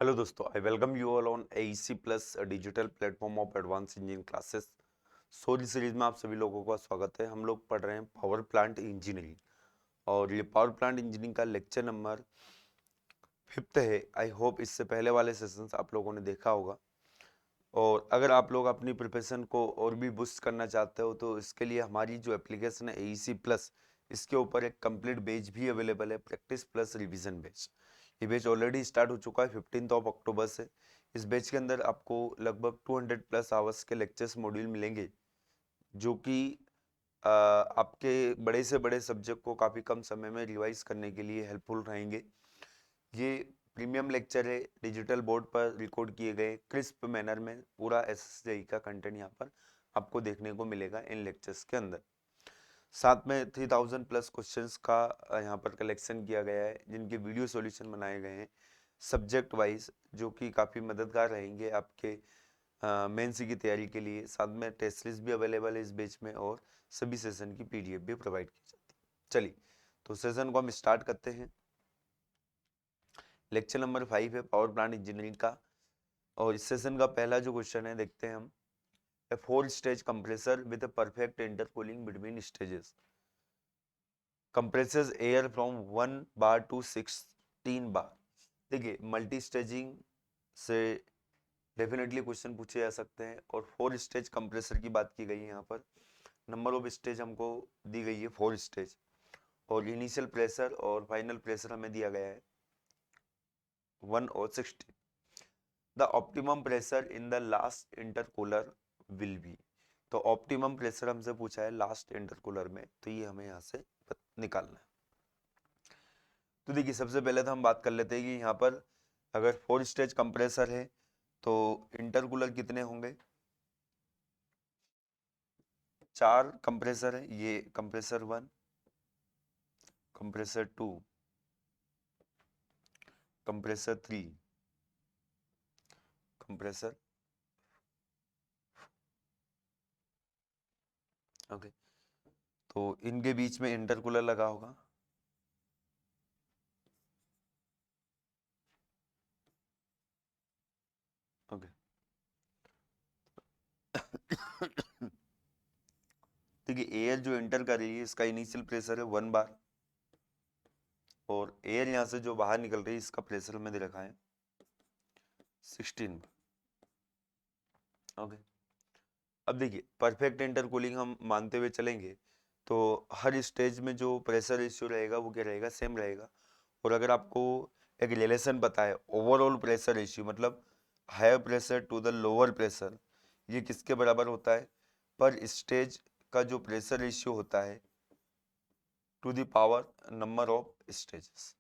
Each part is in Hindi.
हेलो दोस्तों, I welcome you all on AEC plus digital platform of advance engineering classes. Sorry series में आप सभी लोगों का स्वागत है। हम लोग पढ़ रहे हैं पावर प्लांट इंजीनियरिंग और ये पावर प्लांट इंजीनियरिंग का लेक्चर नंबर 5 है। आई होप इससे पहले वाले सेशंस आप लोगों ने देखा होगा। और अगर आप लोग अपनी प्रिपरेशन को और भी बूस्ट करना चाहते हो तो इसके लिए हमारी जो एप्लीकेशन है एईसी प्लस, इसके ऊपर एक कंप्लीट बैच भी अवेलेबल है, प्रैक्टिस प्लस रिवीजन बैच। ये बैच ऑलरेडी स्टार्ट हो चुका है 15 अक्टूबर से। इस बैच के अंदर आपको लगभग 200 प्लस आवर्स के लेक्चर्स मॉड्यूल मिलेंगे, जो कि आपके बड़े से बड़े सब्जेक्ट को काफ़ी कम समय में रिवाइज करने के लिए हेल्पफुल रहेंगे। ये प्रीमियम लेक्चर है, डिजिटल बोर्ड पर रिकॉर्ड किए गए क्रिस्प मैनर में पूरा एसएसजेई का कंटेंट यहाँ पर आपको देखने को मिलेगा इन लेक्चर्स के अंदर। साथ में 3000 प्लस क्वेश्चंस का यहाँ पर कलेक्शन किया गया है, जिनके वीडियो सॉल्यूशन बनाए गए हैं सब्जेक्ट वाइज, जो कि काफ़ी मददगार रहेंगे आपके मेंस की तैयारी के लिए। साथ में टेस्ट लिस्ट भी अवेलेबल है इस बैच में और सभी सेशन की पीडीएफ भी प्रोवाइड की जाती है। चलिए, तो सेशन को हम स्टार्ट करते हैं। लेक्चर नंबर 5 है पावर प्लांट इंजीनियरिंग का, और इस सेशन का पहला जो क्वेश्चन है देखते हैं हम। A 4 stage compressor with a perfect intercooling between stages compresses air from 1 bar to 16 bar. देखिए, मल्टी स्टेजिंग से डेफिनेटली क्वेश्चन पूछे जा सकते हैं, और 4 स्टेज कंप्रेसर की बात की गई है यहाँ पर। नंबर ऑफ स्टेज हमको दी गई है 4 स्टेज, और इनिशियल प्रेशर और फाइनल प्रेशर हमें दिया गया है 1 और 16। The optimum pressure in the last intercooler will be. तो ऑप्टिमम प्रेशर हमसे पूछा है लास्ट इंटरकूलर में, तो ये हमें यहाँ से निकालना है। तो देखिए, सबसे पहले तो हम बात कर लेते हैं कि यहाँ पर अगर 4 स्टेज कंप्रेसर है तो इंटरकूलर कितने होंगे। 4 कंप्रेसर है, ये compressor 1, compressor 2, compressor 3, compressor. Okay, तो इनके बीच में इंटरकूलर लगा होगा। ओके, देखिए एयर जो एंटर कर रही है इसका इनिशियल प्रेशर है 1 बार, और एयर यहाँ से जो बाहर निकल रही है इसका प्रेशर हमें दे रखा है 16 बार। ओके, अब देखिए परफेक्ट इंटरकूलिंग हम मानते हुए चलेंगे तो हर स्टेज में जो प्रेशर रेशियो रहेगा वो क्या रहेगा, सेम रहेगा। और अगर आपको एक रिलेशन पता है ओवरऑल प्रेशर रेशियो, मतलब higher pressure to the lower pressure, ये किसके बराबर होता है, पर स्टेज का जो प्रेशर रेशियो होता है to the power number of stages.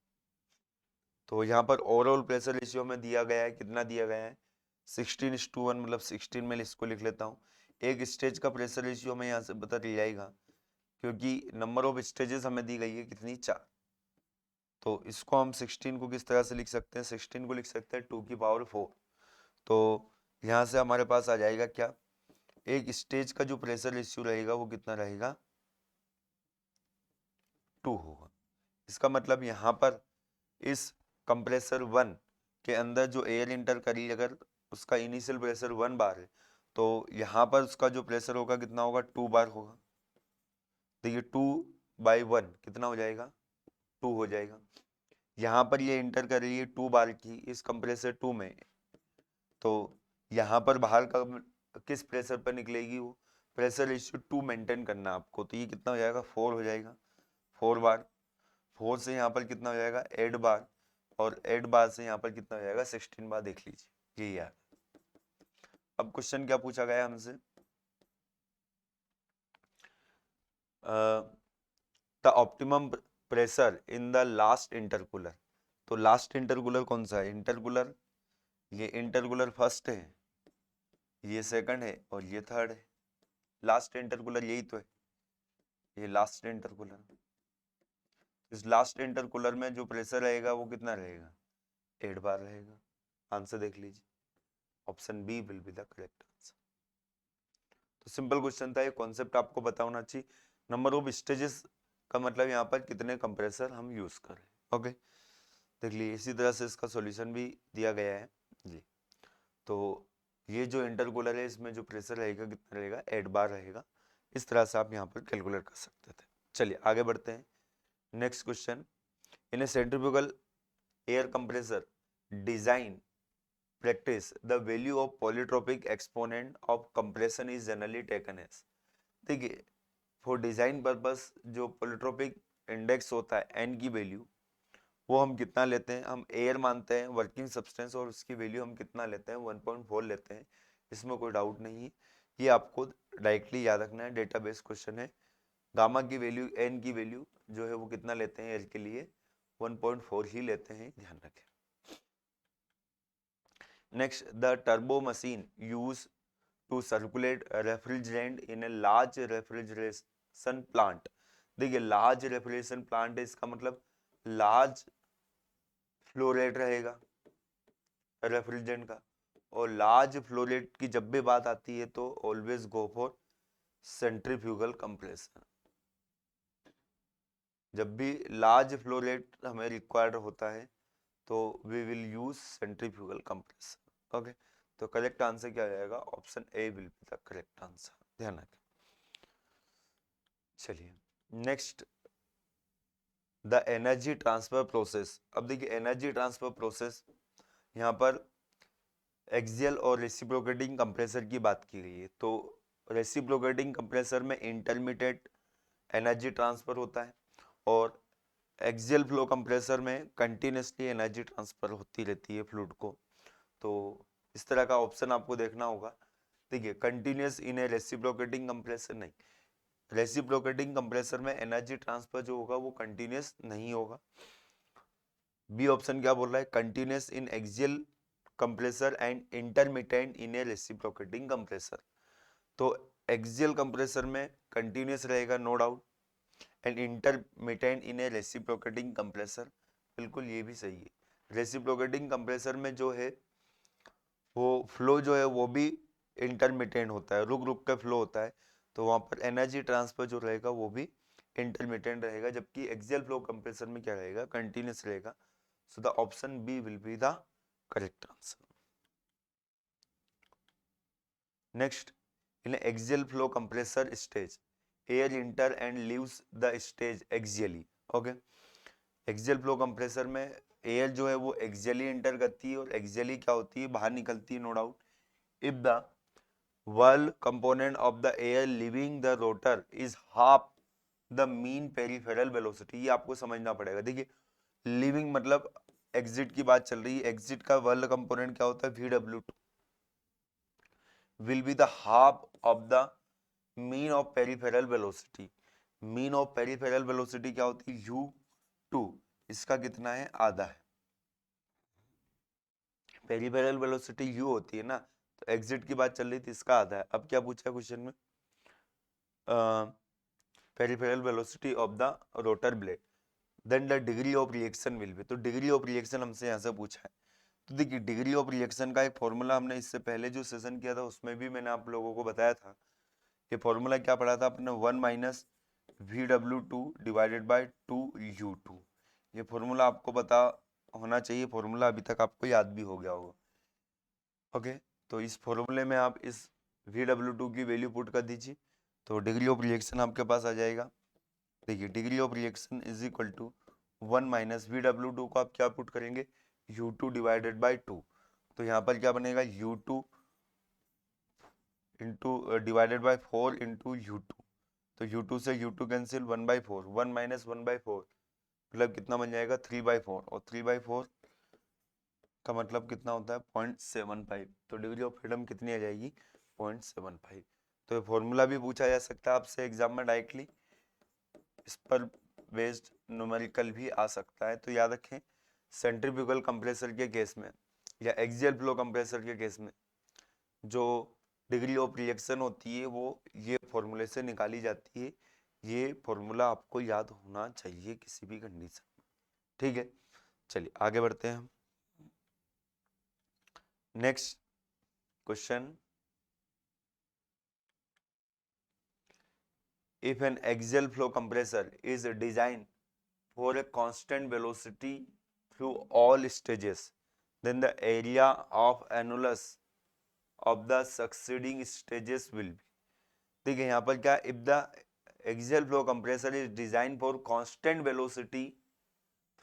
तो यहाँ पर ओवरऑल प्रेशर रेशियो में दिया गया है, कितना दिया गया है 16:1, मतलब 16 में इसको लिख लेता हूँ। एक स्टेज का प्रेशर रेशियो हमें यहाँ से पता चल जाएगा, क्योंकि नंबर ऑफ स्टेजेस हमें दी गई है कितनी, 4। तो इसको हम 16 को किस तरह से लिख सकते हैं, 16 को लिख सकते हैं 2 की पावर 4। तो यहाँ से हमारे पास आ जाएगा क्या, एक स्टेज का जो प्रेशर रेशियो रहेगा वो कितना रहेगा, 2 होगा। इसका मतलब यहाँ पर इस कंप्रेसर 1 के अंदर जो एयर इंटर करी, अगर उसका इनिशियल प्रेशर 1 बार है तो यहाँ पर उसका जो प्रेशर होगा कितना होगा, 2 बार होगा। देखिए 2/1 कितना हो जाएगा, 2 हो जाएगा। यहाँ पर ये इंटर कर रही है 2 बार की इस कंप्रेसर 2 में, तो यहाँ पर बाहर का किस प्रेशर पर निकलेगी वो, प्रेशर रेशियो 2 मेंटेन करना आपको। तो ये कितना हो जाएगा, 4 हो जाएगा, 4 बार। 4 से यहाँ पर कितना हो जाएगा, 8 बार, और 8 बार से यहाँ पर कितना हो जाएगा, 16 बार। देख लीजिए ये यार। अब क्वेश्चन क्या पूछा गया हमसे, the optimum pressure in the last intercooler. तो लास्ट इंटरकूलर कौन सा है, इंटरकूलर, ये इंटरकूलर फर्स्ट है, ये सेकंड है, और ये थर्ड है। लास्ट इंटरकूलर यही तो है, ये लास्ट इंटरकूलर। इस लास्ट इंटरकूलर में जो प्रेशर रहेगा वो कितना रहेगा, 8 बार रहेगा। आंसर देख लीजिए, option B will be the correct answer. तो सिंपल क्वेश्चन था, ये कॉन्सेप्ट आपको पता होना चाहिए। नंबर ऑफ स्टेजेस का मतलब यहाँ पर कितने कंप्रेसर हम यूज कर रहे हैं। ओके, देख लीजिए इसी तरह से इसका सॉल्यूशन भी दिया गया है जी। तो ये जो इंटरकूलर है इसमें जो प्रेशर रहेगा कितना रहेगा, 8 बार रहेगा। इस तरह से आप यहाँ पर कैलकुलेट कर सकते थे। चलिए आगे बढ़ते हैं। Next question, in A centrifugal air compressor design practice the value of polytropic exponent of compression is generally taken as। देखिए फॉर डिजाइन पर्पस जो पोलिट्रोपिक इंडेक्स होता है एन की वैल्यू वो हम कितना लेते हैं, हम एयर मानते हैं वर्किंग सब्सटेंस, और उसकी वैल्यू हम कितना लेते हैं 1.4 लेते हैं। इसमें कोई डाउट नहीं है, ये आपको डायरेक्टली याद रखना है, डेटाबेस क्वेश्चन है। गामा की वैल्यू एन की वैल्यू जो है वो कितना लेते हैं एयर के लिए 1.4 ही लेते हैं, ध्यान रखें। Next, the turbo machine used to circulate refrigerant in a large refrigeration plant। देखिए लार्ज रेफ्रिजरेशन प्लांट है, इसका मतलब लार्ज फ्लो रेट रहेगा रेफ्रिजरेंट का, और लार्ज फ्लो रेट की जब भी बात आती है तो always go for centrifugal compressor. जब भी लार्ज फ्लो रेट हमें रिक्वायर्ड होता है तो we will use centrifugal compressor. Okay, तो करेक्ट आंसर क्या जाएगा, option A will be the correct answer, ध्यान रखें। चलिए next, the energy transfer process. अब देखिए एनर्जी ट्रांसफर प्रोसेस यहाँ पर एक्सियल और रेसिप्रोकेटिंग कंप्रेसर की बात की गई है। तो रेसिप्रोकेटिंग कंप्रेसर में इंटरमीडिएट एनर्जी ट्रांसफर होता है, और एक्सियल फ्लो कंप्रेसर में कंटिन्यूसली एनर्जी ट्रांसफर होती रहती है फ्लूइड को। तो इस तरह का ऑप्शन आपको देखना होगा। देखिए continuous in a reciprocating compressor नहीं, रेसिप्रोकेटिंग कंप्रेसर में एनर्जी ट्रांसफर जो होगा वो कंटिन्यूस नहीं होगा। बी ऑप्शन क्या बोल रहा है, continuous in axial compressor and intermittent in a reciprocating compressor. तो एक्सियल कंप्रेसर में कंटिन्यूस रहेगा no doubt, and intermittent in a reciprocating compressor, बिल्कुल ये भी सही है। रेसिप्रोकेटिंग कंप्रेसर में जो है वो फ्लो जो है वो भी इंटरमिटेंट होता है, रुक रुक के फ्लो होता है, तो वहां पर एनर्जी ट्रांसफर जो रहेगा वो भी इंटरमिटेंट रहेगा, जबकि एक्सियल फ्लो कंप्रेसर में क्या रहेगा, कंटिन्यूस रहेगा। So the option B will be the correct answer. Next, in axial flow compressor stage air enter and leaves the stage axially. Okay, axial flow compressor में एयर जो है वो एक्सियली इंटर करती है और एक्सियली क्या होती है, बाहर निकलती है no doubt. If the whirl component of the air leaving the rotor is half the mean peripheral velocity, ये आपको समझना पड़ेगा। देखिए लिविंग मतलब एग्जिट की बात चल रही है, एग्जिट का वर्ल कंपोनेंट क्या होता है VW2 will be the half of the mean of peripheral velocity। Mean of peripheral velocity क्या होती है u2, इसका कितना है, आधा है। पेरिफेरल वेलोसिटी u होती है ना, तो एग्जिट की बात चल रही थी, इसका आधा है। अब क्या पूछा क्वेश्चन में, peripheral velocity of the rotor blade, then the degree of reaction will be. तो डिग्री ऑफ रिएक्शन हमसे यहाँ से पूछा है। तो देखिए डिग्री ऑफ रिएक्शन का एक फॉर्मूला हमने इससे पहले जो सेशन किया था उसमें भी मैंने आप लोगों को बताया था। ये फॉर्मूला क्या पढ़ा था अपने, 1 minus VW2 divided by 2U2। ये फॉर्मूला आपको पता होना चाहिए, फॉर्मूला अभी तक आपको याद भी हो गया होगा। ओके, तो इस फॉर्मूले में आप इस VW2 की वैल्यू पुट कर दीजिए, तो डिग्री ऑफ रिएक्शन आपके पास आ जाएगा। देखिए degree of reaction is equal to 1 minus VW2 को आप क्या पुट करेंगे, U2 डिवाइडेड बाई 2। तो यहाँ पर क्या बनेगा, U2 into divided by 4 into U2। तो U2 से U2 कैंसिल, 1/4, 1 माइनस 1/4 मतलब कितना बन जाएगा 3/4, और 3/4 का मतलब कितना होता है 0.75। तो डिग्री ऑफ फ्रीडम कितनी आ जाएगी 0.75। तो ये फॉर्मूला भी पूछा जा सकता है आपसे एग्जाम में डायरेक्टली, इस पर बेस्ड न्यूमेरिकल भी आ सकता है। तो याद रखें सेंट्रीफ्यूगल कंप्रेसर के केस में या एक्सियल फ्लो कंप्रेसर के केस में जो डिग्री ऑफ रिएक्शन होती है वो ये फॉर्मूले से निकाली जाती है। ये फॉर्मूला आपको याद होना चाहिए किसी भी कंडीशन में, ठीक है। चलिए आगे बढ़ते हैं हम। Next question, if an axial flow compressor is designed for a constant velocity through all stages, then the area of annulus of the succeeding stages will be। देखिए यहाँ पर क्या, if the axial flow compressor is designed for constant velocity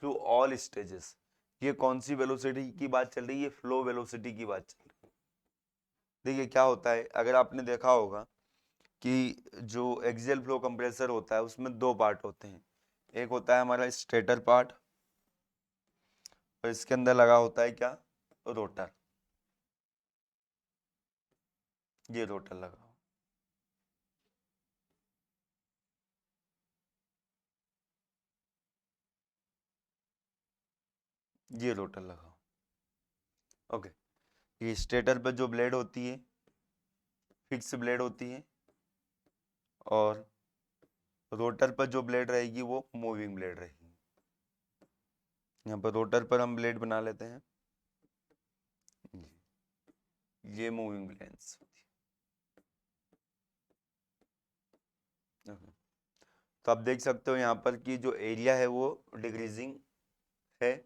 through all stages, ये कौन सी वेलोसिटी की बात चल रही है, फ्लो वेलोसिटी की बात चल रही है। देखिए क्या होता है, अगर आपने देखा होगा कि जो एक्सियल फ्लो कंप्रेसर होता है उसमें दो पार्ट होते हैं, एक होता है हमारा स्टेटर पार्ट और इसके अंदर लगा होता है क्या, रोटर। ये रोटर लगा हो, ये रोटर लगा हो। ओके, ये स्टेटर पे जो ब्लेड होती है फिक्स ब्लेड होती है, और रोटर पर जो ब्लेड रहेगी वो मूविंग ब्लेड रहेगी। यहाँ पर रोटर पर हम ब्लेड बना लेते हैं, ये मूविंग ब्लेड्स। तो आप देख सकते हो यहाँ पर कि जो एरिया है वो डिक्रीजिंग है,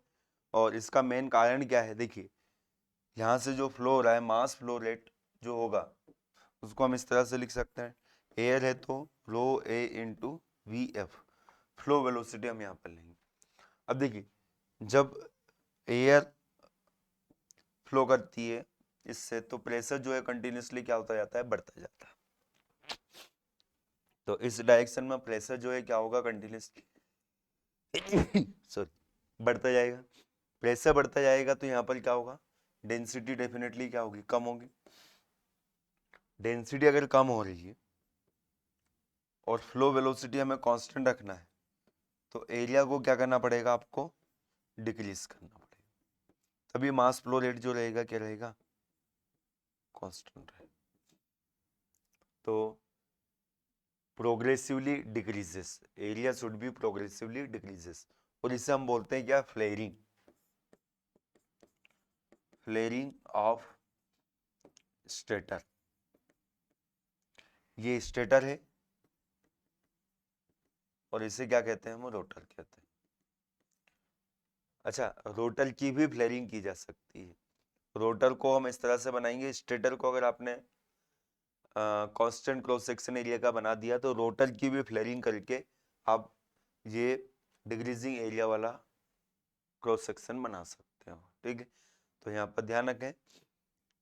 और इसका मेन कारण क्या है, देखिए यहाँ से जो फ्लो हो रहा है, मास फ्लो रेट जो होगा उसको हम इस तरह से लिख सकते हैं, एयर है तो rho A into V F, flow velocity हम यहाँ पर लेंगे। अब देखिए जब एयर फ्लो करती है इससे, तो प्रेशर जो है कंटिन्यूसली क्या होता जाता है, बढ़ता जाता है। तो इस डायरेक्शन में प्रेशर जो है क्या होगा, कंटिन्यूसली सॉरी बढ़ता जाएगा। प्रेशर बढ़ता जाएगा तो यहाँ पर क्या होगा, डेंसिटी डेफिनेटली क्या होगी, कम होगी। डेंसिटी अगर कम हो रही है और फ्लो वेलोसिटी हमें कांस्टेंट रखना है, तो एरिया को क्या करना पड़ेगा, आपको डिक्रीज करना पड़ेगा, तभी मास फ्लो रेट जो रहेगा क्या रहेगा, कांस्टेंट रहेगा। तो progressively decreases, area should be progressively decreases, और इसे हम बोलते हैं क्या, फ्लेयरिंग, फ्लेयरिंग ऑफ स्टेटर। ये स्टेटर है और इसे क्या कहते हैं, हम रोटर कहते हैं। अच्छा, रोटर की भी फ्लेयरिंग की जा सकती है। रोटर को हम इस तरह से बनाएंगे, स्टेटर को अगर आपने कांस्टेंट क्रॉस सेक्शन एरिया का बना दिया, तो रोटर की भी फ्लेयरिंग करके आप ये डिक्रीजिंग एरिया वाला क्रॉस सेक्शन बना सकते हो। ठीक है, तो यहाँ पर ध्यान रखें,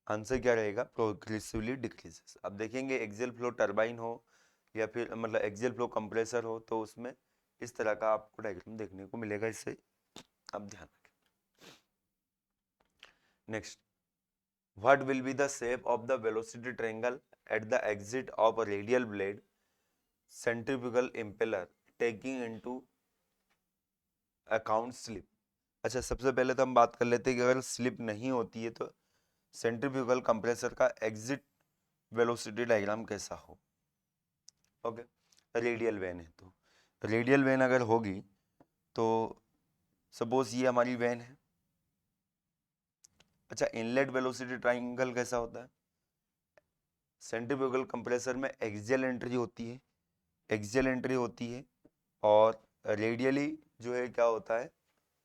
आंसर क्या रहेगा, प्रोग्रेसिवली डिक्रीजेस। अब देखेंगे एक्सियल फ्लो टरबाइन हो या फिर मतलब एक्सियल फ्लो कंप्रेसर हो, तो उसमें इस तरह का आपको डायग्राम देखने को मिलेगा, इससे आप ध्यान रखें। Next, what will be the shape of the velocity triangle at the exit of a radial blade centrifugal impeller taking into account slip। अच्छा, सबसे पहले तो हम बात कर लेते हैं कि अगर स्लिप नहीं होती है तो सेंट्रीफ्यूगल कंप्रेसर का एग्जिट वेलोसिटी डायग्राम कैसा हो। ओके, रेडियल वेन है तो रेडियल वेन अगर होगी तो सपोज ये हमारी वेन है। अच्छा, इनलेट वेलोसिटी ट्राइंगल कैसा होता है, सेंट्रीफ्यूगल कंप्रेसर में एक्सियल एंट्री होती है, एक्सियल एंट्री होती है, और रेडियली जो है क्या होता है,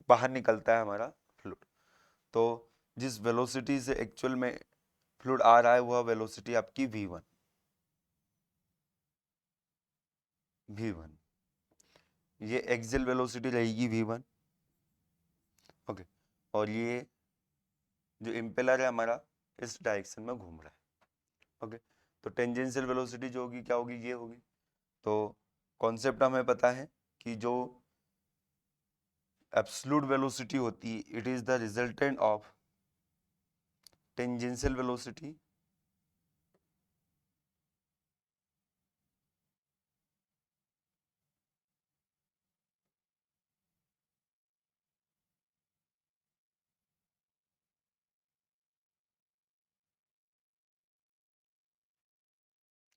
बाहर निकलता है हमारा फ्लूइड। तो जिस वेलोसिटी से एक्चुअल में फ्लूइड आ रहा है वह वेलोसिटी आपकी v1, v1, ये एक्सियल वेलोसिटी रहेगी v1। ओके, और ये जो इम्पेलर है हमारा इस डायरेक्शन में घूम रहा है। ओके, तो टेंजेंशियल वेलोसिटी जो होगी क्या होगी, ये होगी। तो कॉन्सेप्ट हमें पता है कि जो एब्सोल्यूट वेलोसिटी होती है, it is the resultant of tangential velocity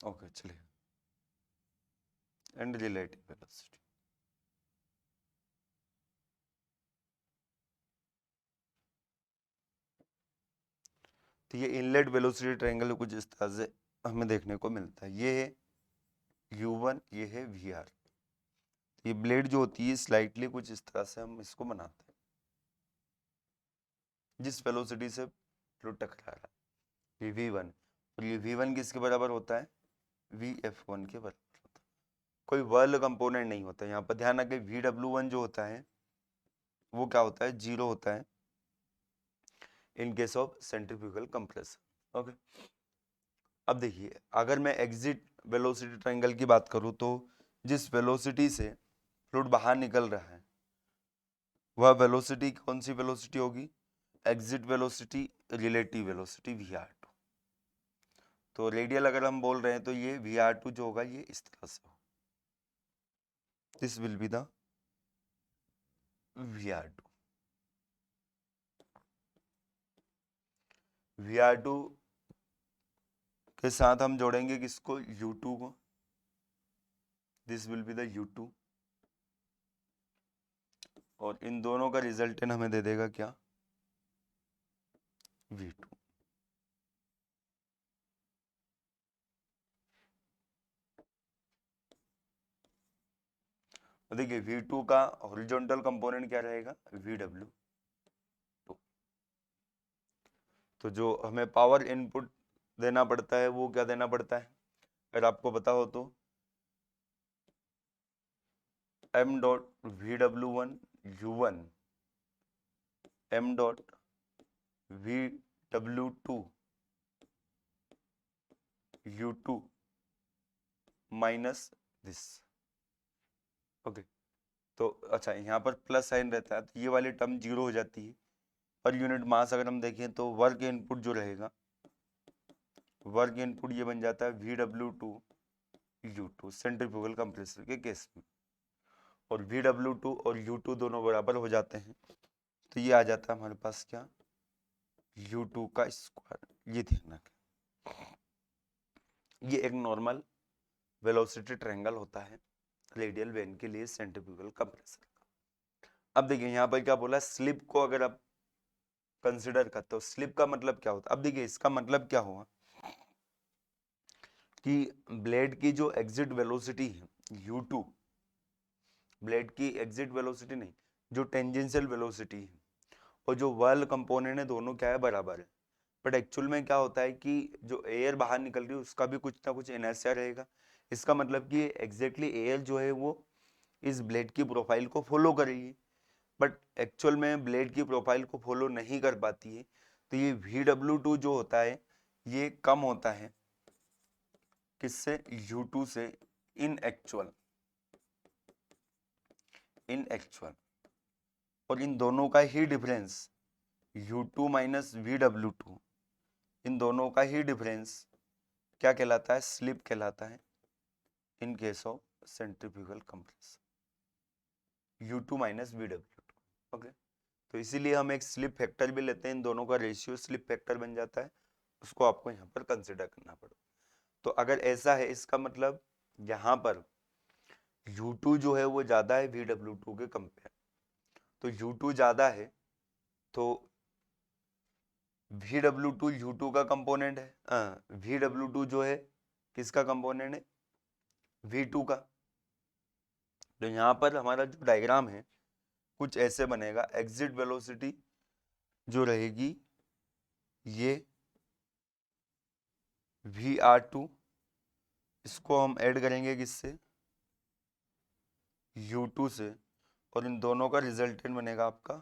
okay चलिए एंड रिलेटिव वेलोसिटी। तो ये इनलेट वेलोसिटी ट्रायंगल कुछ इस तरह से हमें देखने को मिलता है, ये है u1, ये है vr। ये ब्लेड जो होती है स्लाइटली कुछ इस तरह से हम इसको बनाते हैं। जिस वेलोसिटी से फ्लूइड टकरा रहा है, ये v1, और ये v1 किसके बराबर होता है, vf1 के बराबर होता है। कोई वर्ल कंपोनेंट नहीं होता यहाँ पर, ध्यान रखें vw1 जो होता है वो क्या होता है, 0 होता है in case of centrifugal compression. Okay, अब देखिए अगर मैं एग्जिट वेलोसिटी ट्रायंगल की बात करूं तो जिस वेलोसिटी से फ्लूइड बाहर निकल रहा है वह वेलोसिटी कौन सी वेलोसिटी होगी, exit velocity relative velocity Vr2। तो रेडियल अगर हम बोल रहे हैं तो ये Vr2 जो होगा ये इस तरह से होगा, this will be the Vr2। Vr2 के साथ हम जोड़ेंगे किसको, U2 को, this will be the U2, और इन दोनों का रिजल्टेंट हमें दे देगा क्या, V2। तो देखिए V2 का हॉरिजॉन्टल कंपोनेंट क्या रहेगा, VW। तो जो हमें पावर इनपुट देना पड़ता है वो क्या देना पड़ता है, अगर आपको पता हो तो m dot VW1 U1 m dot VW2 U2 minus this. Okay, तो अच्छा यहाँ पर प्लस साइन रहता है तो ये वाली टर्म 0 हो जाती है। पर यूनिट मास अगर हम देखें तो वर्क इनपुट जो रहेगा, वर्क इनपुट ये बन जाता है VW2 U2 सेंट्रीफ्यूगल कंप्रेसर के केस में, और VW2 और U2 दोनों बराबर हो जाते हैं तो ये आ जाता है हमारे पास क्या, U2 का स्क्वायर। ये ध्यान रखें, ये एक नॉर्मल वेलोसिटी ट्रायंगल होता है रेडियल वेन के लिए सेंट्रीफ्यूगल कंप्रेसर का। अब देखिए यहाँ पर क्या बोला, स्लिप को अगर आप कंसिडर करते हो, स्लिप का मतलब क्या होता है, अब देखिए इसका मतलब क्या हुआ कि ब्लेड की जो एग्जिट वेलोसिटी है U2, ब्लेड की एग्जिट वेलोसिटी नहीं, जो टेंजेंशियल वेलोसिटी है और जो वर्ल कंपोनेंट है दोनों क्या है, बराबर है। बट एक्चुअल में क्या होता है कि जो एयर बाहर निकल रही है उसका भी कुछ ना कुछ इनर्शिया रहेगा। इसका मतलब कि एग्जैक्टली एयर जो है वो इस ब्लेड की प्रोफाइल को फॉलो करेगी, बट एक्चुअल में ब्लेड की प्रोफाइल को फॉलो नहीं कर पाती है। तो ये VW2 जो होता है ये कम होता है किससे, U2 से, इन एक्चुअल, और इन दोनों का ही डिफरेंस U2 माइनस VW2, इन दोनों का ही डिफरेंस क्या कहलाता है, स्लिप कहलाता है in case of centrifugal compression, U2 minus VW2। Okay, तो इसीलिए हम एक स्लिप फैक्टर भी लेते हैं, इन दोनों का रेशियो स्लिप फैक्टर बन जाता है, उसको आपको यहाँ पर कंसिडर करना पड़ेगा। तो अगर ऐसा है इसका मतलब यहाँ पर U2 जो है वो ज्यादा है VW2 के कंपेयर, तो U2 ज्यादा है तो VW2 U2 का कंपोनेंट है, VW2 जो है किसका कंपोनेंट है, V2 का। तो यहाँ पर हमारा जो डायग्राम है कुछ ऐसे बनेगा, एग्जिट वेलोसिटी जो रहेगी ये VR2, इसको हम ऐड करेंगे किससे, U2 से, और इन दोनों का रिजल्टेंट बनेगा आपका,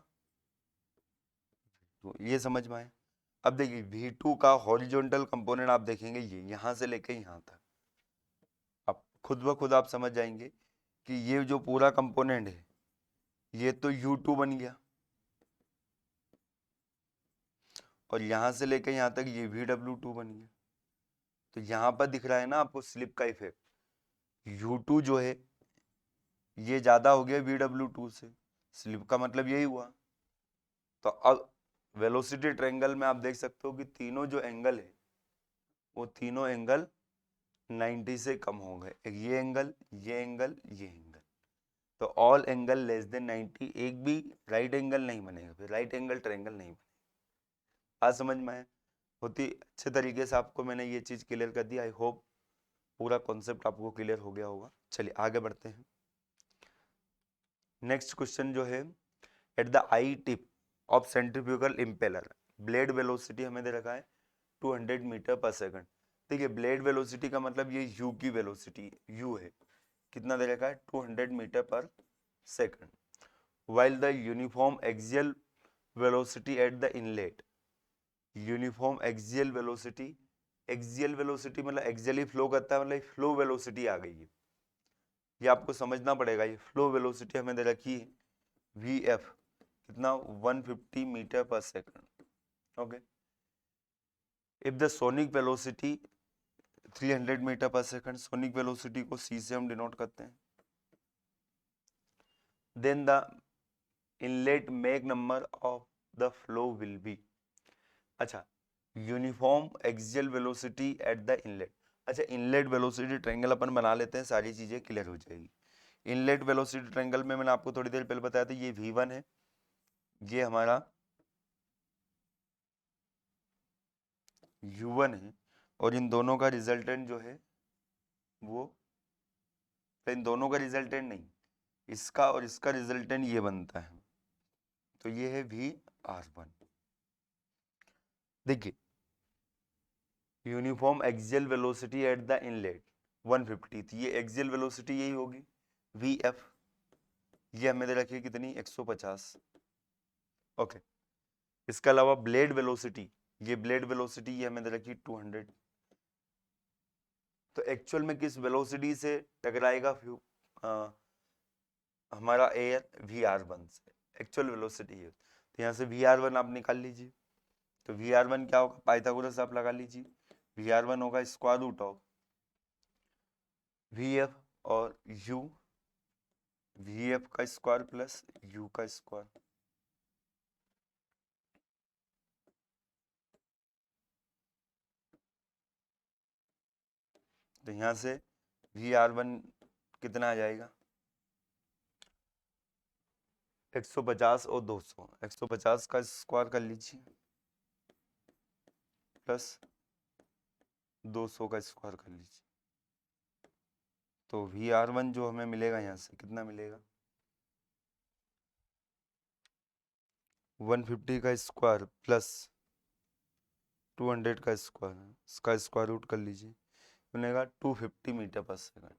तो ये समझ में आए। अब देखिए V2 का हॉरिजॉन्टल कंपोनेंट आप देखेंगे ये यहाँ से लेके यहाँ तक, अब खुद ब खुद आप समझ जाएंगे कि ये जो पूरा कंपोनेंट है ये तो U2 बन गया, और यहाँ से लेके यहाँ तक ये VW2 बन गया। तो यहाँ पर दिख रहा है ना आपको स्लिप का इफेक्ट, U2 जो है ये ज्यादा हो गया VW2 से, स्लिप का मतलब यही हुआ। तो अब वेलोसिटी ट्रायंगल में आप देख सकते हो कि तीनों जो एंगल है वो तीनों एंगल 90 से कम हो गए, ये एंगल, ये एंगल, ये एंगल। तो ऑल एंगल लेस देन 90, एक भी राइट एंगल नहीं बनेगा, फिर राइट एंगल ट्रायंगल नहीं बनेगा। आज समझ में आए, होती अच्छे तरीके से आपको मैंने ये चीज क्लियर कर दी। आई होप पूरा कॉन्सेप्ट आपको क्लियर हो गया होगा। चलिए आगे बढ़ते हैं। नेक्स्ट क्वेश्चन जो है, at the I tip of centrifugal impeller. Blade velocity हमें दे रखा है 200 मीटर पर सेकंड। देखिए ब्लेड वेलोसिटी का मतलब ये यू की वेलोसिटी यू है, कितना दे रखा है 200 metre per second. while the uniform axial velocity at the inlet, uniform axial velocity, axial velocity मतलब एक्सियली फ्लो करता है, मतलब फ्लो वेलोसिटी आ गई है, ये आपको समझना पड़ेगा। ये फ्लो वेलोसिटी हमें दे रखी है वी एफ, कितना 150 metre per second. Okay, if the sonic velocity 300 metre per second, sonic velocity को सी से हम डिनोट करते हैं, then the inlet Mach number of the flow will be, अच्छा uniform axial velocity at the inlet. अच्छा इनलेट वेलोसिटी ट्रायंगल अपन बना लेते हैं, सारी चीजें क्लियर हो जाएगी। इनलेट वेलोसिटी ट्रायंगल में मैंने आपको थोड़ी देर पहले बताया था, ये V1 है, ये हमारा U1 है, और इन दोनों का रिजल्टेंट जो है वो, तो इन दोनों का रिजल्टेंट नहीं, इसका और इसका रिजल्टेंट ये बनता है, तो ये है VR1। देखिए uniform axial velocity at the inlet 150, तो ये एक्सियल वेलोसिटी यही होगी VF, ये हमें दे रखी है कितनी 150। ओके, इसके अलावा ब्लेड वेलोसिटी, ये ब्लेड वेलोसिटी ये हमें दे रखी 200। तो एक्चुअल में किस वेलोसिटी से टकराएगा हमारा एयर VR1 से, एक्चुअल वेलोसिटी है। तो यहाँ से VR1 आप निकाल लीजिए, तो VR1 क्या होगा, पाइथागोरस आप लगा लीजिए, VR1 होगा स्क्वायर रूट ऑफ VF और U, VF का स्क्वायर प्लस U का स्क्वायर। तो यहाँ से VR1 कितना आ जाएगा 150 और 200, 150 का स्क्वायर कर लीजिए प्लस 200 का स्क्वायर कर लीजिए, तो VR1 जो हमें मिलेगा यहाँ से कितना मिलेगा 150 का स्क्वायर प्लस 200 का स्क्वायर, इसका स्क्वायर रूट कर लीजिए, मिलेगा 250 मीटर पर सेकंड।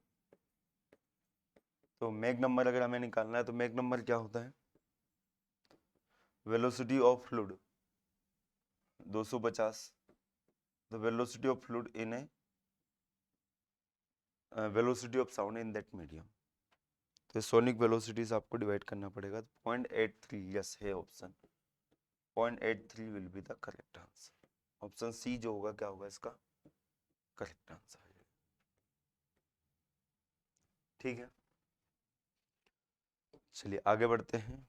तो मैक नंबर अगर हमें निकालना है तो मैक नंबर क्या होता है, velocity of fluid 250, the velocity of fluid in a velocity of sound in that medium. तो सोनिक वेलोसिटी से आपको डिवाइड करना पड़ेगा, तो 0.83 यस है option, 0.83 will be the correct answer. Option C जो होगा क्या होगा इसका करेक्ट आंसर। ठीक है, चलिए आगे बढ़ते हैं।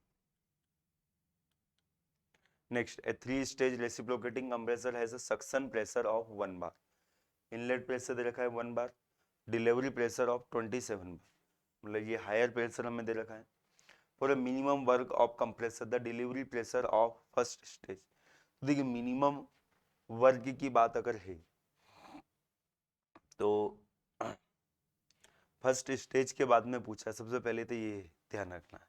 Next, a 3 stage reciprocating compressor has a suction pressure of 1 bar, inlet pressure दे रखा है 1 bar, delivery pressure of 27 bar, मतलब ये हायर प्रेशर हमें दे रखा है। For a minimum work of compressor the delivery pressure of first stage, देखिए मिनिमम वर्क की बात अगर है तो फर्स्ट स्टेज के बाद में पूछा है, सबसे पहले तो ये ध्यान रखना है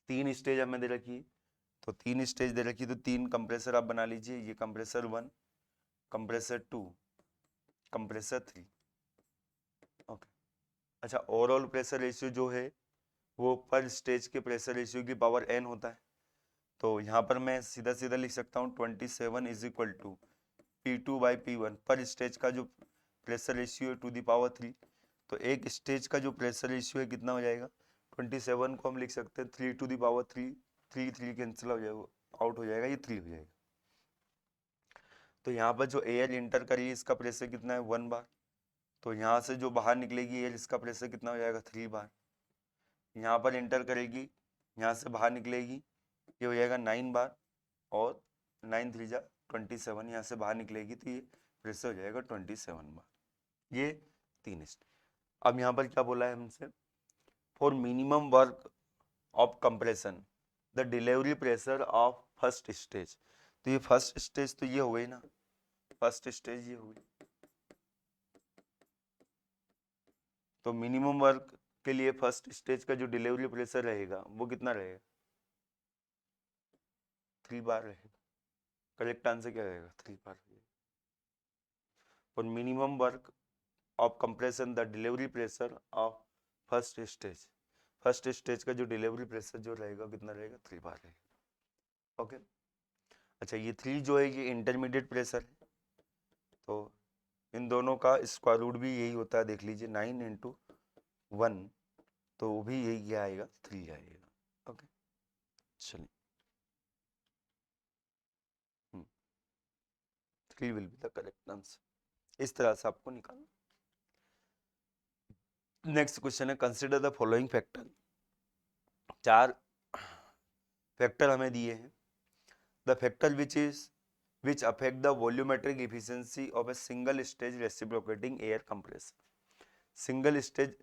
3 स्टेज हमें दे रखी है, तो 3 स्टेज दे रखी है, तो 3 कंप्रेसर आप बना लीजिए, ये कंप्रेसर 1, कंप्रेसर 2, कंप्रेसर 3। ओके, अच्छा ओवरऑल प्रेशर रेशियो जो है वो पर स्टेज के प्रेशर रेशियो की पावर n होता है, तो यहाँ पर मैं सीधा सीधा लिख सकता हूँ 27 इज इक्वल टू P2/P1, पर स्टेज का जो प्रेशर रेशियो है टू दी पावर 3, तो एक स्टेज का जो प्रेशर रेशियो है कितना हो जाएगा 27 को हम लिख सकते हैं 3 टू दी पावर 3, 3 3 कैंसिल हो जाएगा, आउट हो जाएगा, ये 3 हो जाएगा। तो यहाँ पर जो एयर इंटर करी इसका प्रेशर कितना है 1 बार, तो यहाँ से जो बाहर निकलेगी एयर इसका प्रेशर कितना हो जाएगा 3 बार, यहाँ पर इंटर करेगी यहाँ से बाहर निकलेगी ये हो जाएगा 9 बार, और 9 3 जा 27, यहाँ से बाहर निकलेगी तो ये प्रेशर हो जाएगा 27 बार। ये 3 स्टेज। अब यहाँ पर क्या बोला है हमसे, for minimum work of compression the delivery pressure of first stage, तो ये फर्स्ट स्टेज तो ये हो गई ना, फर्स्ट स्टेज ये हो गई, तो मिनिमम वर्क के लिए फर्स्ट स्टेज का जो डिलीवरी प्रेशर रहेगा वो कितना रहेगा 3 बार रहेगा। करेक्ट आंसर क्या रहेगा? 3 बार। और minimum work of compression the delivery pressure of first stage, first stage का जो डिलीवरी प्रेशर जो रहेगा कितना रहेगा? 3 बार रहेगा। ओके। अच्छा, ये 3 जो है ये इंटरमीडिएट प्रेशर है, तो इन दोनों का स्क्वायर रूट भी यही होता है, देख लीजिए 9 × 1, तो वो भी यही क्या आएगा? 3 आएगा। ओके, चलिए 3 will be the correct answer. इस तरह से आपको निकालना। नेक्स्ट क्वेश्चन है, consider the following factor. 4 factor हमें दिए हैं। The factor which affect the volumetric efficiency of a single stage reciprocating air compressor। Single stage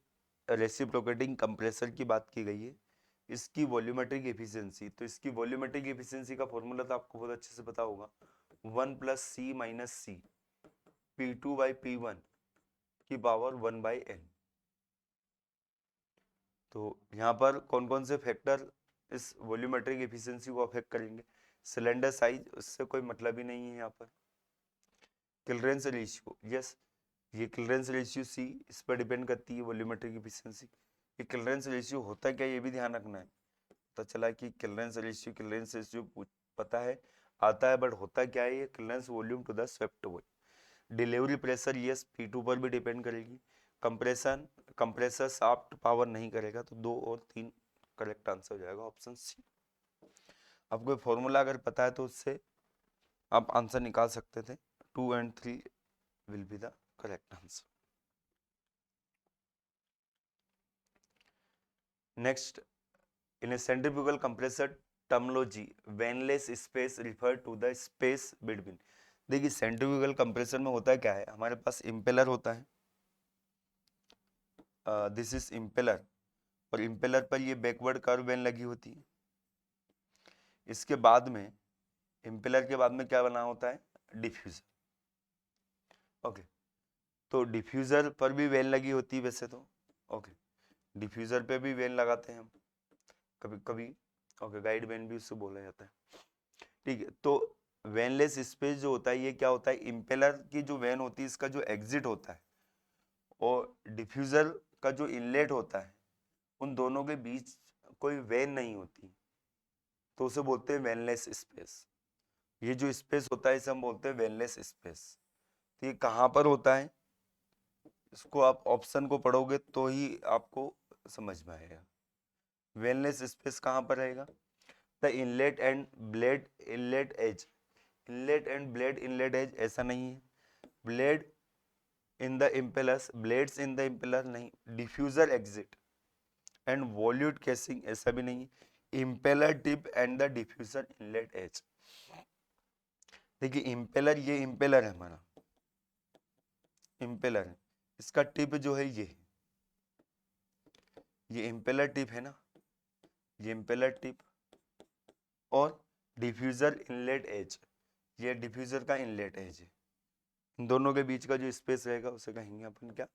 reciprocating compressor की बात की गई है, इसकी वॉल्यूमेट्रिक एफिशिएंसी। तो इसकी वॉल्यूमेट्रिक एफिशिएंसी का फॉर्मूला तो आपको बहुत अच्छे से पता होगा, 1 + C - C P2/P1 की पावर 1/n। तो यहाँ पर कौन कौन से फैक्टर इस वॉल्यूमेट्रिक एफिशिएंसी को अफेक्ट करेंगे? सिलेंडर साइज, उससे कोई मतलब ही नहीं है यहाँ पर। क्लियरेंस रेशियो, यस, ये क्लियरेंस रेशियो सी इस पर डिपेंड करती है वॉल्यूमेट्रिक एफिशिएंसी। ये क्लियरेंस रेशियो होता है क्या, ये भी ध्यान रखना है। पता चला कि क्लियरेंस रेशियो पता है, आता है, बट होता क्या है ये? Clearance volume to the swept volume. Delivery pressure, yes, P2 पर भी डिपेंड करेगी। कंप्रेसर शाफ्ट पावर नहीं करेगा, तो 2 और 3 करेक्ट आंसर हो जाएगा ऑप्शन सी। आपको फॉर्मूला अगर पता है तो उससे आप आंसर निकाल सकते थे। 2 and 3 will be the correct answer. Next, in a centrifugal compressor terminology, vanless space refer to the space between। देखिए सेंट्रीफ्यूगल कंप्रेसर में होता है क्या है, हमारे पास इम्पेलर होता है, दिस इज इम्पेलर, और इम्पेलर पर ये बैकवर्ड कर्व वेन लगी होती है। इसके बाद में इम्पेलर के बाद में क्या बना होता है? डिफ्यूजर। ओके, तो डिफ्यूजर पर भी वेन लगी होती है वैसे तो। ओके, डिफ्यूजर पे भी वेन लगाते हैं हम कभी कभी। ओके, गाइड वेन भी उससे बोला जाता है। ठीक है, तो वेनलेस स्पेस जो होता है ये क्या होता है? इम्पेलर की जो वेन होती है इसका जो एग्जिट होता है और डिफ्यूजर का जो इनलेट होता है, उन दोनों के बीच कोई वेन नहीं होती, तो उसे बोलते हैं वेनलेस स्पेस। ये जो स्पेस होता है इसे हम बोलते हैं वेनलेस स्पेस। तो ये कहाँ पर होता है, इसको आप ऑप्शन को पढ़ोगे तो ही आपको समझ में आएगा। वेनलेस स्पेस कहाँ पर रहेगा? The inlet end blade inlet edge, inlet end blade inlet edge ऐसा नहीं है। Blade in the impellers, blades in the impeller नहीं। Diffuser exit end volute casing ऐसा भी नहीं है। Impeller tip end the diffuser inlet edge. देखिए इम्पेलर, ये इम्पेलर है हमारा, इम्पेलर है, इसका टिप जो है ये इम्पेलर टिप है ना, ये इम्पेलर टिप, और डिफ्यूजर इनलेट एज, ये डिफ्यूजर का इनलेट एज है। इन दोनों के बीच का जो स्पेस रहेगा उसे कहेंगे अपन क्या?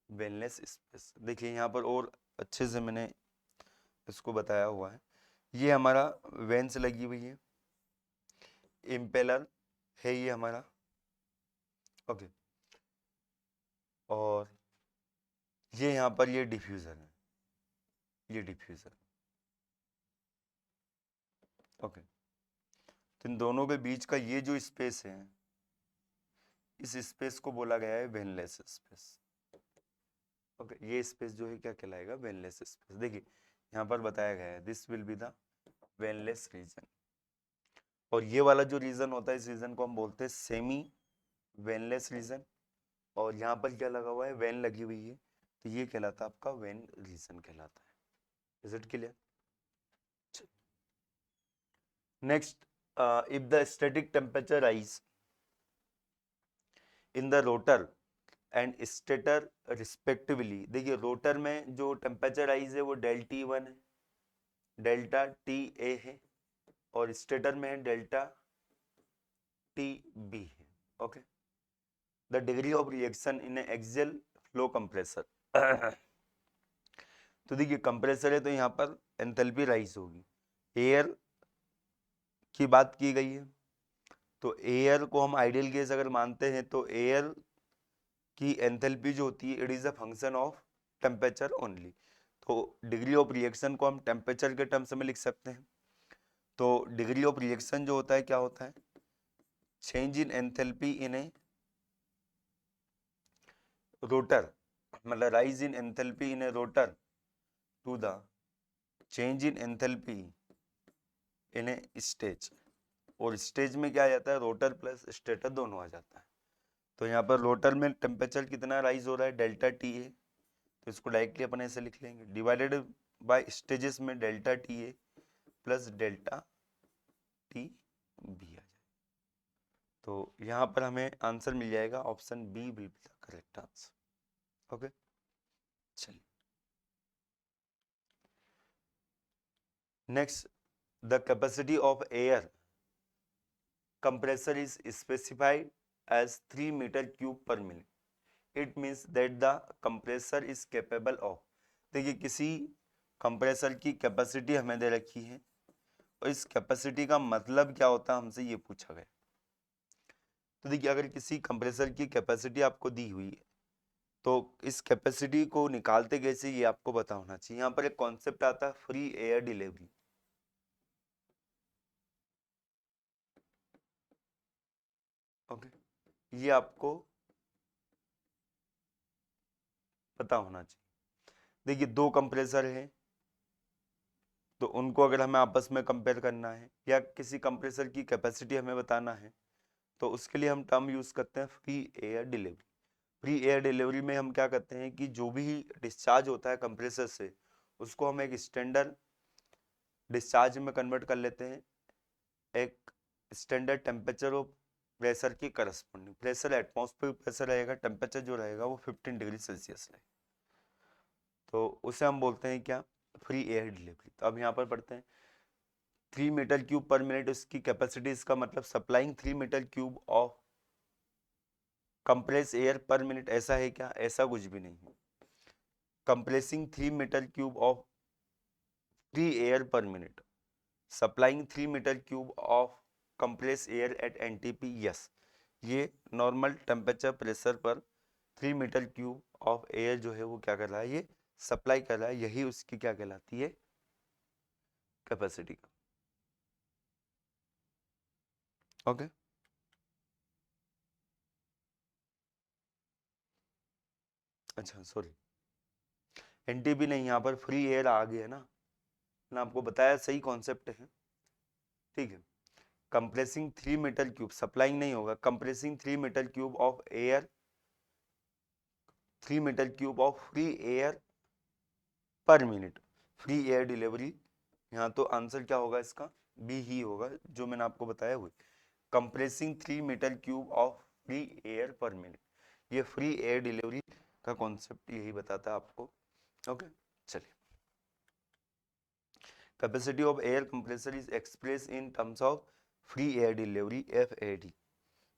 वेनलेस स्पेस। देखिए यहाँ पर और अच्छे से मैंने इसको बताया हुआ है। ये हमारा वेन से लगी हुई है, इम्पेलर है ये हमारा। ओके, और ये यहाँ पर ये डिफ्यूजर है, ये डिफ्यूजर। ओके, तो इन दोनों के बीच का ये जो स्पेस है, इस स्पेस को बोला गया है वेनलेस स्पेस। ओके, ये स्पेस जो है क्या कहलाएगा? Vaneless space. देखिए यहाँ पर बताया गया है this will be the vaneless region, और ये वाला जो रीजन होता है इस रीजन को हम बोलते हैं सेमी वेनलेस रीजन, और यहाँ पर क्या लगा हुआ है? वेन लगी हुई है, तो ये कहलाता है आपका वेन रीजन कहलाता है। Is it clear? Next, if the static temperature rise in the rotor and stator respectively. देखिए रोटर में जो टेम्परेचर राइज है वो ΔT1 है, ΔTA है, और स्टेटर में है ΔTB है। Okay, the degree of reaction in axial flow compressor. तो देखिए कंप्रेसर है तो यहाँ पर एंथैल्पी राइज होगी, एयर की बात की गई है। तो एयर को हम आइडियल गैस अगर मानते हैं तो एयर की एंथैल्पी जो होती है it is a function of temperature only. तो डिग्री ऑफ रिएक्शन को हम टेम्परेचर के टर्म्स में लिख सकते हैं। तो डिग्री ऑफ रिएक्शन जो होता है क्या होता है, change in enthalpy in a rotor, मतलब rise in enthalpy in a rotor to the change in enthalpy in a stage. और स्टेज में क्या आ जाता है, रोटर प्लस स्टेटर दोनों आ जाता है। तो यहाँ पर रोटर में टेम्परेचर कितना राइज हो रहा है, डेल्टा टी ए। तो इसको डायरेक्टली अपन ऐसे लिख लेंगे, डिवाइडेड बाय स्टेजेस में delta T A plus delta T B आ जाए। तो यहाँ पर हमें आंसर मिल जाएगा option B will be the correct answer. Okay, चलिए next, the capacity of air compressor is specified as 3 meter cube per minute. It means that the compressor is capable of, देखिए किसी कंप्रेसर की कैपेसिटी हमें दे रखी है और इस कैपेसिटी का मतलब क्या होता है हमसे ये पूछा गया। तो देखिए अगर किसी कंप्रेसर की कैपेसिटी आपको दी हुई है तो इस कैपेसिटी को निकालते कैसे ये आपको पता होना चाहिए। यहाँ पर एक कॉन्सेप्ट आता है फ्री एयर डिलीवरी। ओके, ये आपको पता होना चाहिए। देखिए दो कंप्रेसर हैं तो उनको अगर हमें आपस में कंपेयर करना है या किसी कंप्रेसर की कैपेसिटी हमें बताना है तो उसके लिए हम टर्म यूज करते हैं free air delivery. Free air delivery में हम क्या करते हैं कि जो भी डिस्चार्ज होता है कंप्रेसर से उसको हम एक स्टैंडर्ड डिस्चार्ज में कन्वर्ट कर लेते हैं, एक स्टैंडर्ड टेम्परेचर और प्रेशर की करस्पॉन्डिंग। प्रेशर एटमॉस्फेरिक प्रेशर रहेगा, टेम्परेचर जो रहेगा वो 15 डिग्री सेल्सियस रहेगा। तो उसे हम बोलते हैं क्या, फ्री एयर डिलीवरी। तो अब यहाँ पर पढ़ते हैं 3 मीटर क्यूब पर मिनट उसकी कैपेसिटी, इसका मतलब supplying 3 metre cube of compress air per minute. ऐसा है क्या, ऐसा कुछ भी नहीं है। Compressing 3 metre cube of free air per minute, supplying 3 metre cube of compress air at NTP. Yes, ये नॉर्मल टेम्परेचर प्रेशर पर 3 मीटर क्यूब ऑफ एयर जो है वो क्या कर रहा है, ये सप्लाई कर रहा है। यही उसकी क्या कहलाती है, कैपेसिटी का। ओके, अच्छा सॉरी, एनटीपी नहीं, यहाँ पर फ्री एयर आ गया ना, मैंने आपको बताया सही कॉन्सेप्ट है। ठीक है, कंप्रेसिंग 3 मीटर क्यूब, सप्लाइंग नहीं होगा, compressing 3 metre cube of air, 3 metre cube of free air per minute, free air delivery. यहाँ तो आंसर क्या होगा इसका, बी ही होगा जो मैंने आपको बताया हुआ। Compressing 3 metre cube of free air per minute, ये फ्री एयर डिलीवरी का कॉन्सेप्ट यही बताता है आपको। ओके, चलिए, capacity of air compressor is express in terms of free air delivery, FAD।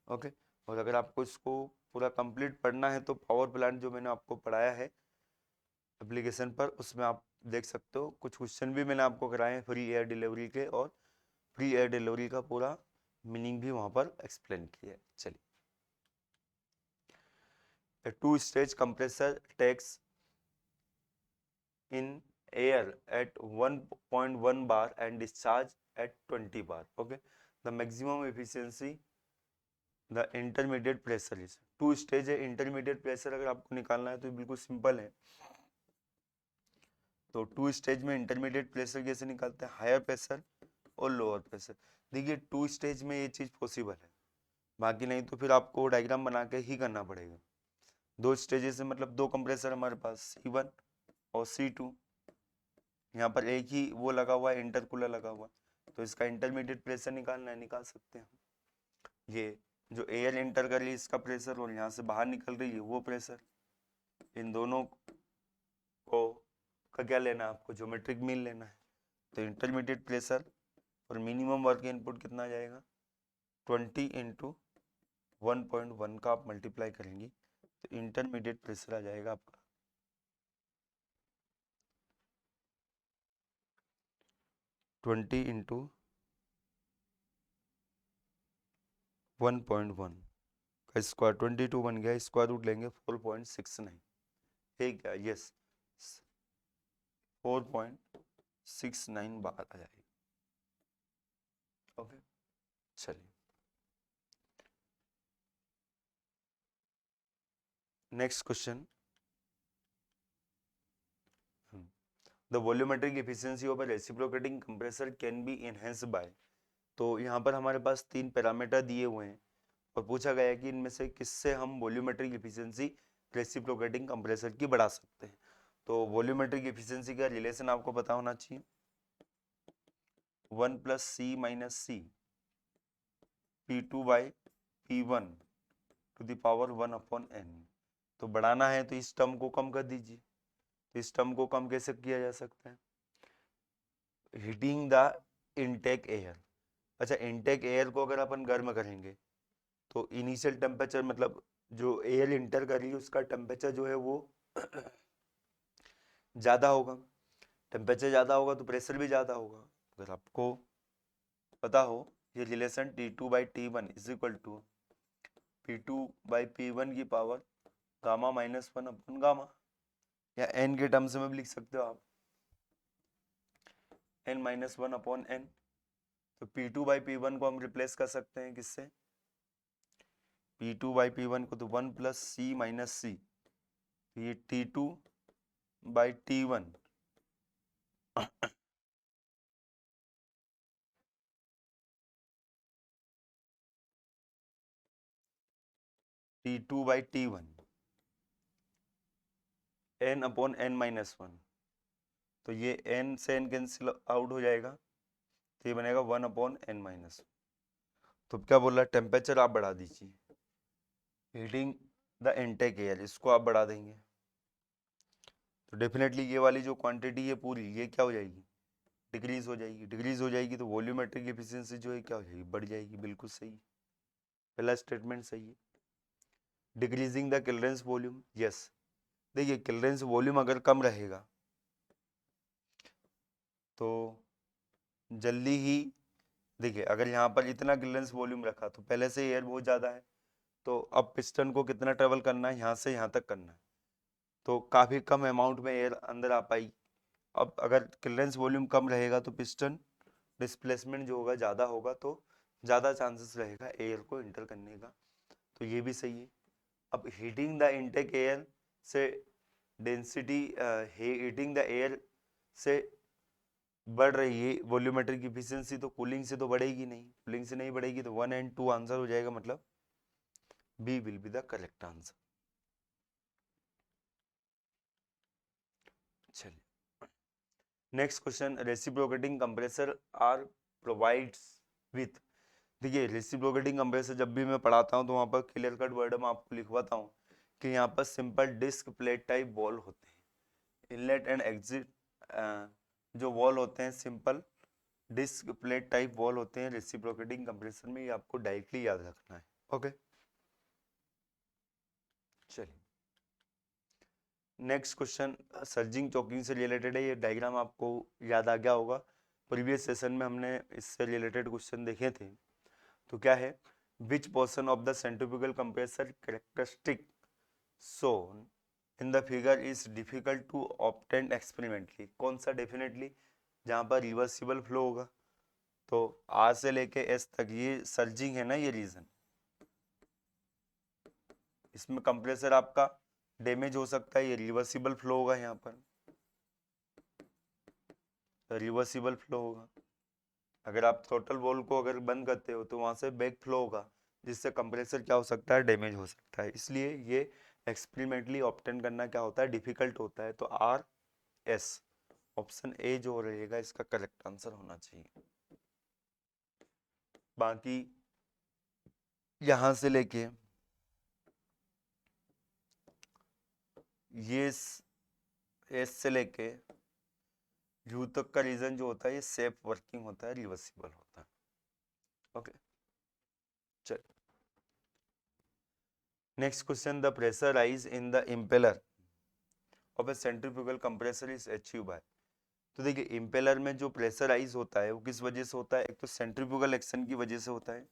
Okay, और अगर आपको इसको पूरा कंप्लीट पढ़ना है तो पावर प्लांट जो मैंने आपको पढ़ाया है एप्लीकेशन पर, उसमें आप देख सकते हो कुछ क्वेश्चन भी मैंने आपको कराए हैं फ्री एयर डिलीवरी के, और फ्री एयर डिलीवरी का पूरा मीनिंग भी वहां पर एक्सप्लेन किया है। चलिए, A two-stage compressor takes in air at 1.1 bar and discharge at 20 bar. Okay, the maximum efficiency, the intermediate pressure is, two stage है, इंटरमीडिएट प्रेशर अगर आपको निकालना है तो बिल्कुल सिंपल है। तो टू स्टेज में इंटरमीडिएट प्रेशर कैसे निकालते हैं, हायर प्रेशर और लोअर प्रेशर। देखिए टू स्टेज में ये चीज पॉसिबल है, बाकी नहीं तो फिर आपको डायग्राम बना के ही करना पड़ेगा। दो स्टेजेस से मतलब दो कंप्रेसर हमारे पास C1 और C2, यहाँ पर एक ही वो लगा हुआ है, इंटरकूलर लगा हुआ है, तो इसका इंटरमीडिएट प्रेशर निकालना है, निकाल सकते हैं। ये जो एयर इंटर कर रही है इसका प्रेशर और यहाँ से बाहर निकल रही है वो प्रेशर, इन दोनों को का क्या लेना है आपको, ज्योमेट्रिक मीन लेना है। तो इंटरमीडिएट प्रेशर और मिनिमम वर्क इनपुट कितना आ जाएगा, 20 इंटू 1.1 का आप मल्टीप्लाई करेंगे तो इंटरमीडिएट प्रेशर आ जाएगा आपका 20 इंटू 1.1 का स्क्वायर 22 बन गया, स्क्वायर रूट लेंगे 4.69, ठीक है, यस 4.69 बार आ जाएगी। ओके, चलिए next question, the volumetric efficiency of a reciprocating compressor can be enhanced by, तो यहाँ पर हमारे पास 3 पैरामीटर दिए हुए हैं और पूछा गया है कि इनमें से किससे हम वॉल्यूमेट्रिक एफिशिएंसी रेसिप्रोकेटिंग कंप्रेसर की बढ़ा सकते हैं। तो वॉल्यूमेट्रिक एफिशिएंसी का रिलेशन आपको पता होना चाहिए, 1 + C - C P2/P1 to the power 1/n। तो बढ़ाना है तो इस टर्म को कम कर दीजिए, तो इस टर्म को कम कैसे किया जा सकता है, हीटिंग द इनटेक एयर। अच्छा, इनटेक एयर को अगर अपन गर्म करेंगे तो इनिशियल टेम्परेचर मतलब जो एयर इंटर कर रही है उसका टेम्परेचर जो है वो ज़्यादा होगा, टेम्परेचर ज़्यादा होगा तो प्रेशर भी ज़्यादा होगा। अगर आपको पता हो ये रिलेशन T2/T1 = P2/P1 की पावर Γ-1/γ, या n के टर्म्स में भी लिख सकते हो आप, n-1/n। तो P2/P1 को हम रिप्लेस कर सकते हैं किससे, P2/P1 को तो 1 + C - C, तो ये T2/T1 T2/T1 n/n-1, तो ये n से n कैंसिल आउट हो जाएगा, तो ये बनेगा 1/n-1। तो क्या बोल रहा है, टेम्परेचर आप बढ़ा दीजिए, हीटिंग द इनटेक एयर इसको आप बढ़ा देंगे तो डेफिनेटली ये वाली जो क्वांटिटी है पूरी ये क्या हो जाएगी, डिक्रीज हो जाएगी, डिक्रीज हो जाएगी तो वॉल्यूमेट्रिक एफिशिएंसी जो है क्या हो जाएगी, बढ़ जाएगी। बिल्कुल सही, पहला स्टेटमेंट सही है। Decreasing the clearance volume, yes, देखिए क्लियरेंस वॉल्यूम अगर कम रहेगा तो जल्दी ही, देखिए अगर यहाँ पर इतना क्लियरेंस वॉल्यूम रखा तो पहले से एयर बहुत ज़्यादा है, तो अब पिस्टन को कितना ट्रेवल करना है, यहाँ से यहाँ तक करना है, तो काफ़ी कम अमाउंट में एयर अंदर आ पाई। अब अगर क्लियरेंस वॉल्यूम कम रहेगा तो पिस्टन डिस्प्लेसमेंट जो होगा ज़्यादा होगा, तो ज़्यादा चांसेस रहेगा एयर को इंटर करने का, तो ये भी सही है। अब हीटिंग द इनटेक एयर से डेंसिटी, हीटिंग द एयर से बढ़ रही है वॉल्यूमेट्रिक इफिशियंसी, तो कूलिंग से तो बढ़ेगी नहीं, कूलिंग से नहीं बढ़ेगी तो 1 and 2 आंसर हो जाएगा, मतलब B will be the correct answer. चलिए next question, reciprocating compressor are provides with, देखिए रेसिप्रोकेटिंग कंप्रेसर जब भी मैं पढ़ाता हूँ तो वहाँ पर क्लियर कट वर्ड में आपको लिखवाता हूँ कि यहाँ पर simple disc plate type valve होते हैं, इनलेट एंड एग्जिट जो वॉल होते हैं simple disc plate type valve होते हैं रेसिप्रोकेटिंग कंप्रेसर में, ये आपको डायरेक्टली याद रखना है। ओके, चलिए नेक्स्ट क्वेश्चन सर्जिंग चोकिंग से रिलेटेड है, ये डायग्राम आपको याद आ गया होगा, प्रीवियस सेशन में हमने इससे रिलेटेड क्वेश्चन देखे थे। तो क्या है, which portion of the centrifugal compressor characteristic shown in the figure is difficult to obtain experimentally, कौन सा डेफिनेटली, जहाँ पर रिवर्सिबल फ्लो होगा, तो आर से लेके एस तक ये सर्जिंग है ना, ये रीजन, इसमें कंप्रेसर आपका डैमेज हो सकता है, ये रिवर्सिबल फ्लो होगा, यहाँ पर रिवर्सिबल फ्लो होगा। अगर आप टोटल वॉल को अगर बंद करते हो तो वहाँ से बैक फ्लो होगा, जिससे कंप्रेसर क्या हो सकता है, डैमेज हो सकता है, इसलिए ये एक्सपेरिमेंटली ऑब्टेन करना क्या होता है, डिफिकल्ट होता है, तो आर एस ऑप्शन ए जो रहेगा इसका करेक्ट आंसर होना चाहिए। बाकी यहां से लेके ये एस से लेके यू तक का रीजन जो होता है ये सेफ वर्किंग होता है, रिवर्सिबल होता है। ओके, चल next question, the pressure rise in the impeller of a centrifugal compressor is achieve by, तो देखिए इम्पेलर में जो प्रेशर राइज होता है वो किस वजह से होता है, एक तो सेंट्रीफ्यूगल एक्शन की वजह से होता है,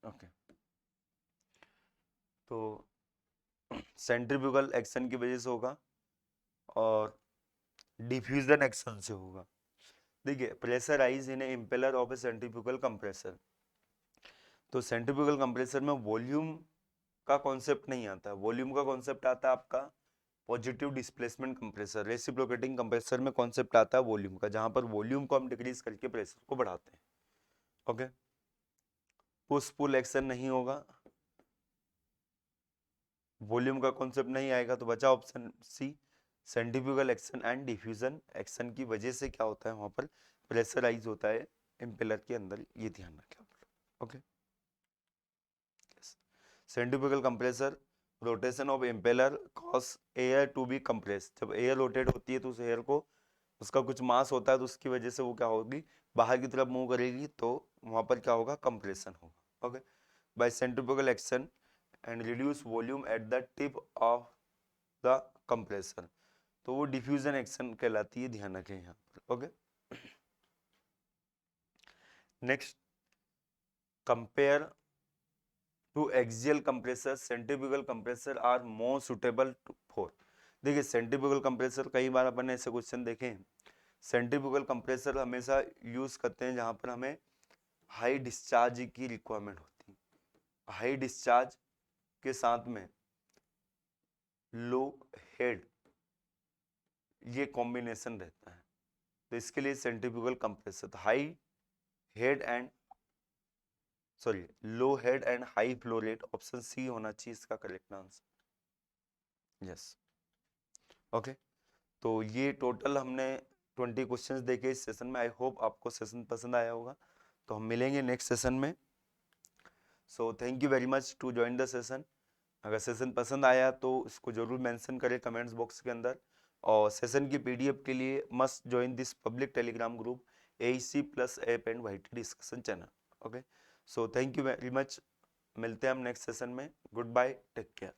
ओके तो सेंट्रीफ्यूगल एक्शन की वजह से होगा और डिफ्यूजन एक्शन से होगा। देखिए pressurise in impeller of a centrifugal compressor, तो सेंट्रीफ्यूगल कंप्रेसर में वॉल्यूम का कॉन्सेप्ट नहीं आता, वॉल्यूम का कॉन्सेप्ट आता है आपका positive displacement compressor. Reciprocating compressor में कॉन्सेप्ट आता है वॉल्यूम का, जहां पर वॉल्यूम को हम डिक्रीज करके प्रेशर को बढ़ाते हैं। ओके, पुश पुल एक्शन नहीं होगा, वॉल्यूम का कॉन्सेप्ट नहीं आएगा, तो बचा option C centrifugal action and diffusion action की वजह से क्या होता है वहां पर प्रेशराइज होता है इम्पेलर के अंदर, ये ध्यान रखें आप लोग। Okay, centrifugal compressor rotation of impeller cause air to be compress, जब एयर रोटेट होती है तो उस एयर को उसका कुछ मास होता है तो उसकी वजह से वो क्या होगी बाहर की तरफ मूव करेगी, तो वहां पर क्या होगा कंप्रेशन होगा। Okay, by centrifugal action and reduce volume at the tip of the compressor, तो वो डिफ्यूजन एक्शन कहलाती है, ध्यान रखें यहाँ पर। Okay, next compare to axial compressor centrifugal compressor are more suitable for. देखिए सेंट्रीफ्यूगल कंप्रेसर कई बार अपन ने ऐसे क्वेश्चन देखे हैं, सेंट्रीफ्यूगल कंप्रेसर हमेशा यूज करते हैं जहां पर हमें हाई डिस्चार्ज की रिक्वायरमेंट होती है, हाई डिस्चार्ज के साथ में लो हेड, ये कॉम्बिनेशन रहता है, तो इसके लिए centrifugal compressor high head and sorry low head and high flow rate, option C होना चाहिए इसका करेक्ट आंसर। यस, ओके, तो ये टोटल हमने 20 क्वेश्चंस देखे इस सेशन में। आई होप आपको सेशन पसंद आया होगा, तो हम मिलेंगे नेक्स्ट सेशन में। So thank you very much to join the session. अगर सेशन पसंद आया तो इसको जरूर मेंशन करें कमेंट्स बॉक्स के अंदर, और सेशन की पीडीएफ के लिए must join this public Telegram group AEC plus app and YT discussion channel. Okay, so thank you very much, मिलते हैं हम नेक्स्ट सेशन में। Good bye, take care.